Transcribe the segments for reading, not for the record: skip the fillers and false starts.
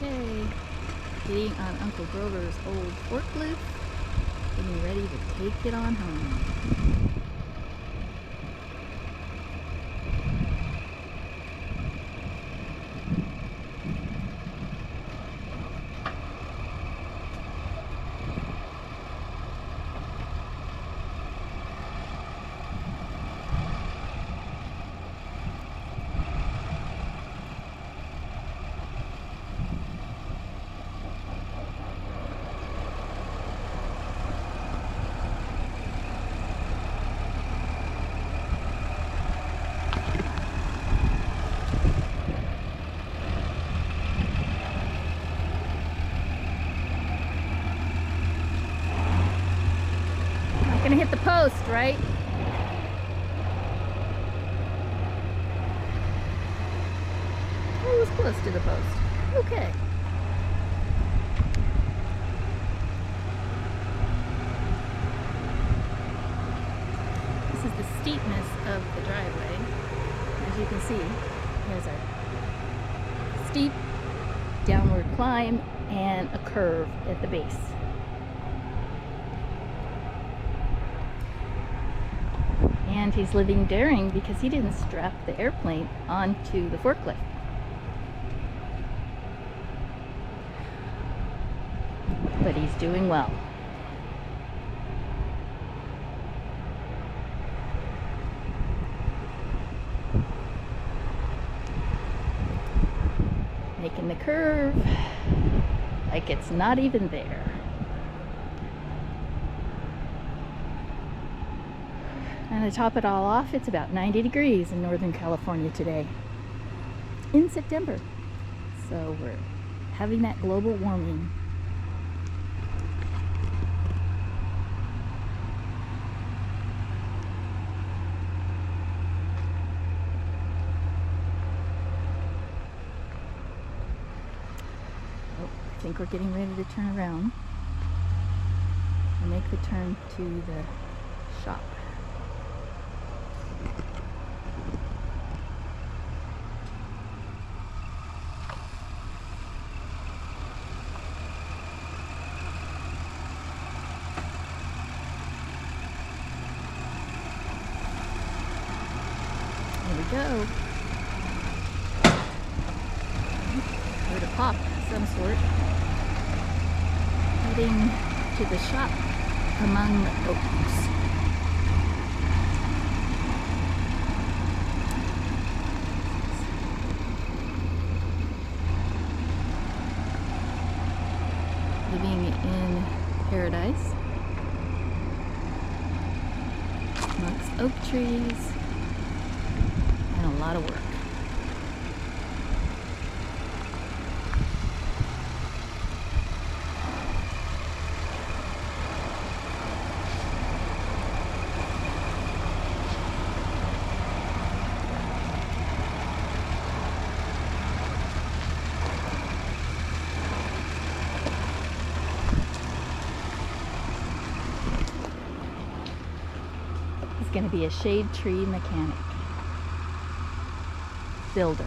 Okay, getting on Uncle Grover's old forklift, getting ready to take it on home. Gonna hit the post, right? Oh, it was close to the post. Okay. This is the steepness of the driveway. As you can see, here's our steep downward climb and a curve at the base. And he's living daring because he didn't strap the airplane onto the forklift. But he's doing well. Making the curve like it's not even there. And to top it all off, it's about 90 degrees in Northern California today, in September. So we're having that global warming. Oh, I think we're getting ready to turn around and make the turn to the shop. There we go. Heard a pop of some sort. Heading to the shop among the oaks. Living in paradise amongst oak trees and a lot of work. He's going to be a shade tree mechanic. Builder.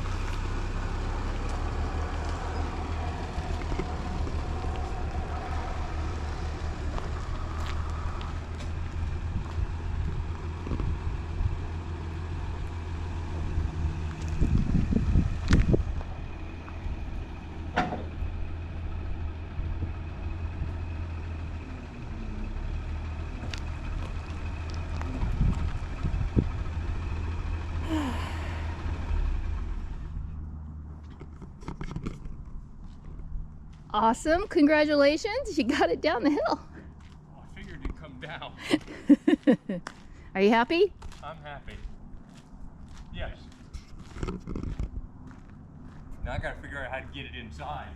Awesome, congratulations, you got it down the hill. Oh, I figured it'd come down. Are you happy? I'm happy. Yes. Now I gotta figure out how to get it inside.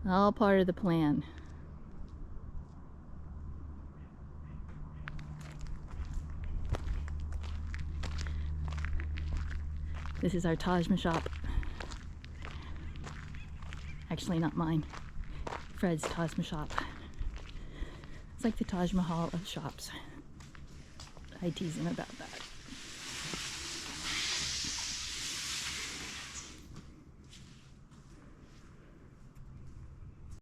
All part of the plan. This is our Taj Mahal shop. Actually, not mine. Fred's Taj Mahal shop. It's like the Taj Mahal of shops. I tease him about that.